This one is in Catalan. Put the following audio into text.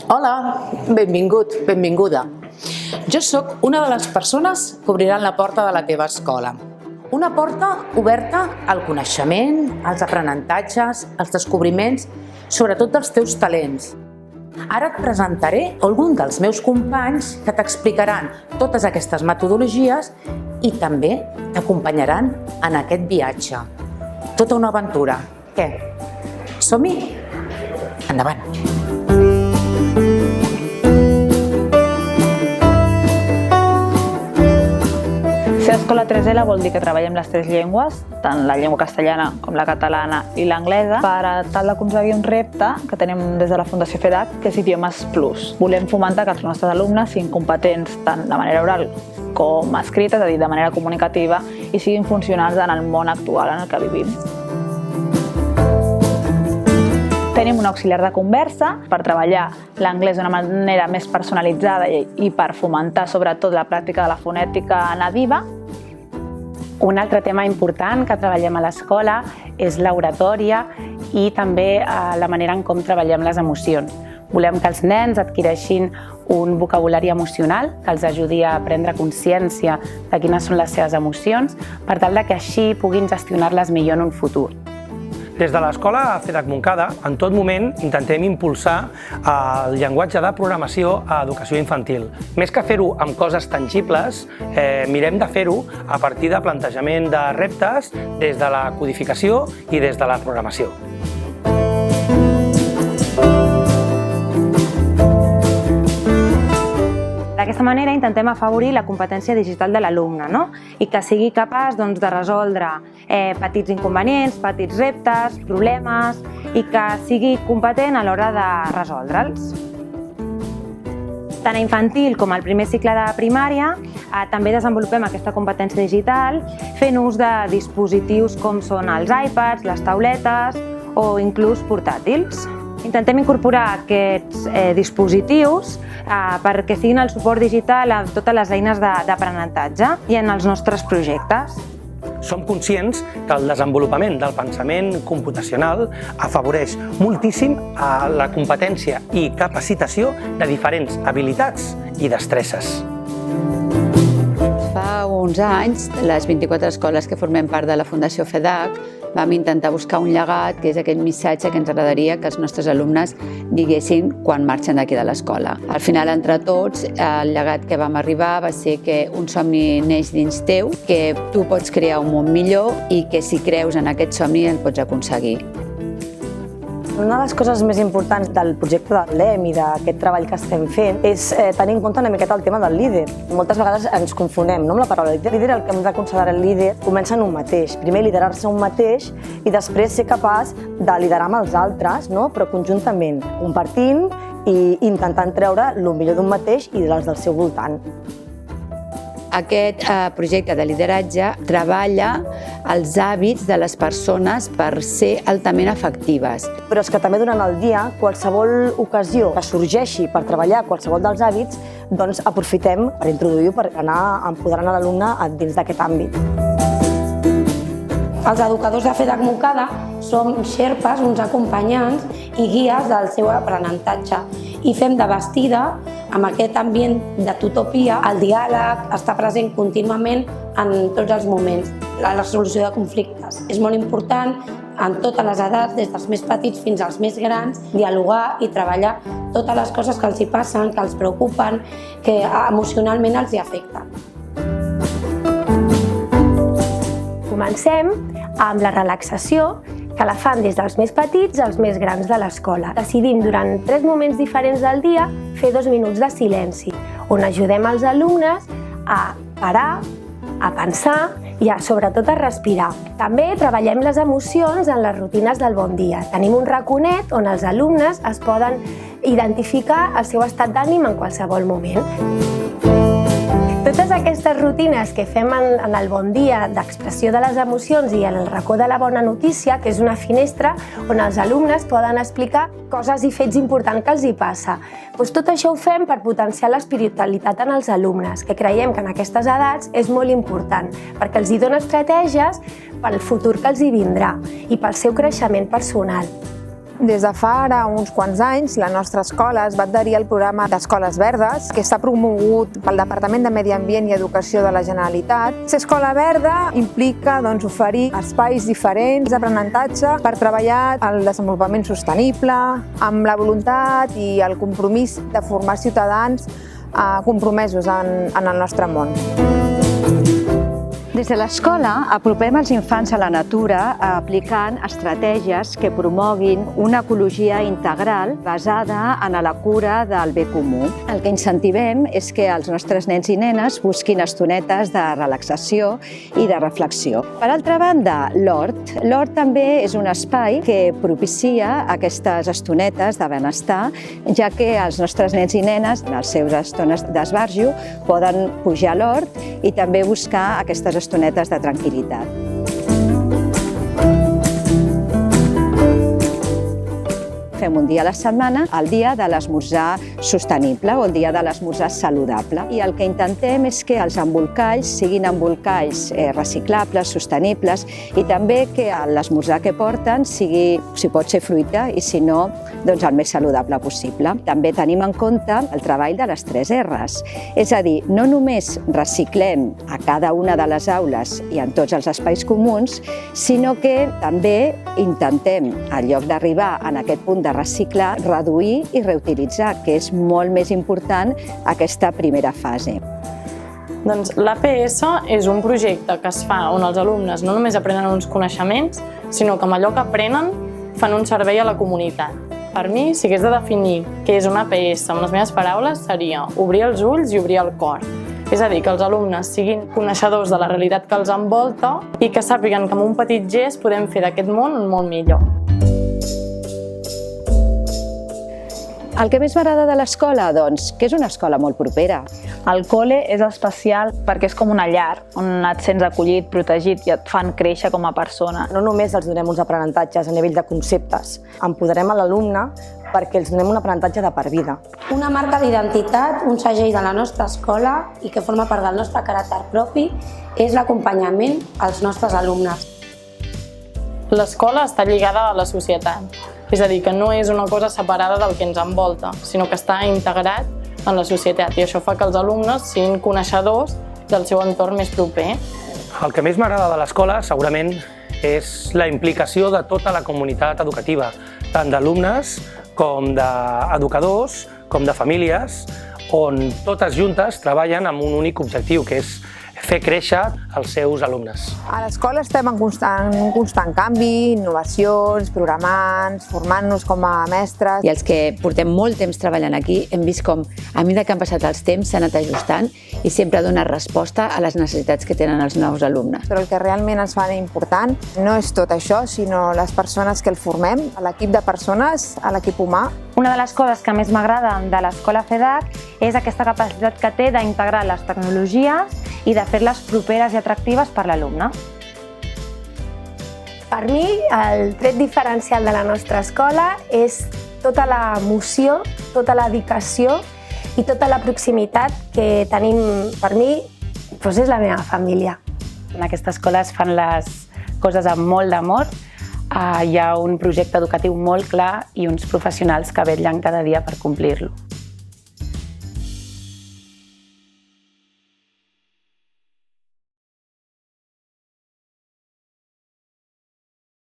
Hola, benvingut, benvinguda. Jo sóc una de les persones que obriran la porta de la teva escola. Una porta oberta al coneixement, als aprenentatges, als descobriments, sobretot dels teus talents. Ara et presentaré algun dels meus companys que t'explicaran totes aquestes metodologies i també t'acompanyaran en aquest viatge. Tota una aventura. Què? Som-hi? Endavant! Ser Escola 3L vol dir que treballem les tres llengües, tant la llengua castellana com la catalana i l'anglesa, per tal d'aconseguir un repte que tenim des de la Fundació FEDAC, que és Idiomes Plus. Volem fomentar que els nostres alumnes siguin competents tant de manera oral com escrita, és a dir, de manera comunicativa, i siguin funcionals en el món actual en el que vivim. Tenim un auxiliar de conversa per treballar l'anglès d'una manera més personalitzada i per fomentar sobretot la pràctica de la fonètica nadiva. Un altre tema important que treballem a l'escola és l'oratòria i també la manera en com treballem les emocions. Volem que els nens adquireixin un vocabulari emocional que els ajudi a prendre consciència de quines són les seves emocions per tal que així puguin gestionar-les millor en un futur. Des de l'Escola FEDAC Montcada, en tot moment intentem impulsar el llenguatge de programació a educació infantil. Més que fer-ho amb coses tangibles, mirem de fer-ho a partir de plantejament de reptes des de la codificació i des de la programació. D'aquesta manera intentem afavorir la competència digital de l'alumne, i que sigui capaç de resoldre petits inconvenients, petits reptes, problemes, i que sigui competent a l'hora de resoldre'ls. Tant a infantil com al primer cicle de primària també desenvolupem aquesta competència digital fent ús de dispositius com són els iPads, les tauletes o inclús portàtils. Intentem incorporar aquests dispositius perquè siguin el suport digital a totes les eines d'aprenentatge i en els nostres projectes. Som conscients que el desenvolupament del pensament computacional afavoreix moltíssim la competència i capacitació de diferents habilitats i destresses. Fa uns anys, les 24 escoles que formem part de la Fundació FEDAC vam intentar buscar un llegat, que és aquell missatge que ens agradaria que els nostres alumnes diguessin quan marxen d'aquí de l'escola. Al final, entre tots, el llegat que vam arribar va ser que un somni neix dins teu, que tu pots crear un món millor i que si creus en aquest somni el pots aconseguir. Una de les coses més importants del projecte de l'EM i d'aquest treball que estem fent és tenir en compte una miqueta el tema del líder. Moltes vegades ens confonem amb la paraula líder. El que hem de considerar el líder comença en un mateix. Primer liderar-se un mateix i després ser capaç de liderar amb els altres, però conjuntament, compartint i intentant treure el millor d'un mateix i dels del seu voltant. Aquest projecte de lideratge treballa els hàbits de les persones per ser altament efectives. Però és que també durant el dia, qualsevol ocasió que sorgeixi per treballar qualsevol dels hàbits, doncs aprofitem per introduir-ho, per anar empoderant l'alumne dins d'aquest àmbit. Els educadors de FEDAC Montcada som xerpes, uns acompanyants i guies del seu aprenentatge i fem de bastida amb aquest ambient de tutopia. El diàleg està present contínuament en tots els moments. La resolució de conflictes és molt important en totes les edats, des dels més petits fins als més grans, dialogar i treballar totes les coses que els hi passen, que els preocupen, que emocionalment els hi afecten. Comencem amb la relaxació, que la fan des dels més petits als més grans de l'escola. Decidim durant 3 moments diferents del dia fer 2 minuts de silenci, on ajudem els alumnes a parar, a pensar i sobretot a respirar. També treballem les emocions en les rutines del bon dia. Tenim un raconet on els alumnes es poden identificar el seu estat d'ànim en qualsevol moment. Totes aquestes rutines que fem en el bon dia d'expressió de les emocions i en el racó de la bona notícia, que és una finestra on els alumnes poden explicar coses i fets importants que els hi passa. Tot això ho fem per potenciar l'espiritualitat en els alumnes, que creiem que en aquestes edats és molt important, perquè els hi dona estratègies pel futur que els hi vindrà i pel seu creixement personal. Des de fa ara uns quants anys, la nostra escola es va adherir al programa d'Escoles Verdes, que està promogut pel Departament de Medi Ambient i Educació de la Generalitat. Ser escola verda implica oferir espais diferents d'aprenentatge per treballar el desenvolupament sostenible, amb la voluntat i el compromís de formar ciutadans compromesos en el nostre món. Des de l'escola apropem els infants a la natura aplicant estratègies que promoguin una ecologia integral basada en la cura del bé comú. El que incentivem és que els nostres nens i nenes busquin estonetes de relaxació i de reflexió. Per altra banda, l'hort. L'hort també és un espai que propicia aquestes estonetes de benestar, ja que els nostres nens i nenes, en les seves estones d'esbarjo, poden pujar a l'hort i també buscar aquestes estonetes de tranquil·litat. Fem un dia a la setmana, el dia de l'esmorzar sostenible o el dia de l'esmorzar saludable. I el que intentem és que els embolcalls siguin embolcalls reciclables, sostenibles i també que l'esmorzar que porten sigui, si pot ser fruita i si no, doncs el més saludable possible. També tenim en compte el treball de les 3 R's, és a dir, no només reciclem a cada una de les aules i en tots els espais comuns, sinó que també intentem, en lloc d'arribar en aquest punt de reciclar, reduir i reutilitzar, que és molt més important aquesta primera fase. Doncs l'APS és un projecte que es fa on els alumnes no només aprenen uns coneixements, sinó que amb allò que aprenen fan un servei a la comunitat. Per mi, si hagués de definir què és una APS amb les meves paraules, seria obrir els ulls i obrir el cor. És a dir, que els alumnes siguin coneixedors de la realitat que els envolta i que sàpiguen que amb un petit gest podem fer d'aquest món un món millor. El que més m'agrada de l'escola, doncs, que és una escola molt propera. El col·le és especial perquè és com una llar, on et sents acollit, protegit i et fan créixer com a persona. No només els donem uns aprenentatges a nivell de conceptes, empoderem a l'alumne perquè els donem un aprenentatge de per vida. Una marca d'identitat, un segell de la nostra escola i que forma part del nostre caràcter propi és l'acompanyament als nostres alumnes. L'escola està lligada a la societat, és a dir, que no és una cosa separada del que ens envolta, sinó que està integrat en la societat i això fa que els alumnes siguin coneixedors del seu entorn més proper. El que més m'agrada de l'escola, segurament, és la implicació de tota la comunitat educativa, tant d'alumnes com d'educadors, com de famílies, on totes juntes treballen amb un únic objectiu, que és fer créixer els seus alumnes. A l'escola estem en un constant canvi, innovacions, programant, formant-nos com a mestres. I els que portem molt temps treballant aquí hem vist com, a mesura que han passat els temps, s'ha anat ajustant i sempre ha donat resposta a les necessitats que tenen els nous alumnes. Però el que realment ens fa important no és tot això, sinó les persones que el formem, l'equip de persones, l'equip humà. Una de les coses que més m'agrada de l'escola FEDAC és aquesta capacitat que té d'integrar les tecnologies i de fer-les properes i atractives per l'alumne. Per mi, el tret diferencial de la nostra escola és tota l'emoció, tota la dedicació i tota la proximitat que tenim. Per mi, doncs és la meva família. En aquesta escola es fan les coses amb molt d'amor. Hi ha un projecte educatiu molt clar i uns professionals que vetllen cada dia per complir-lo.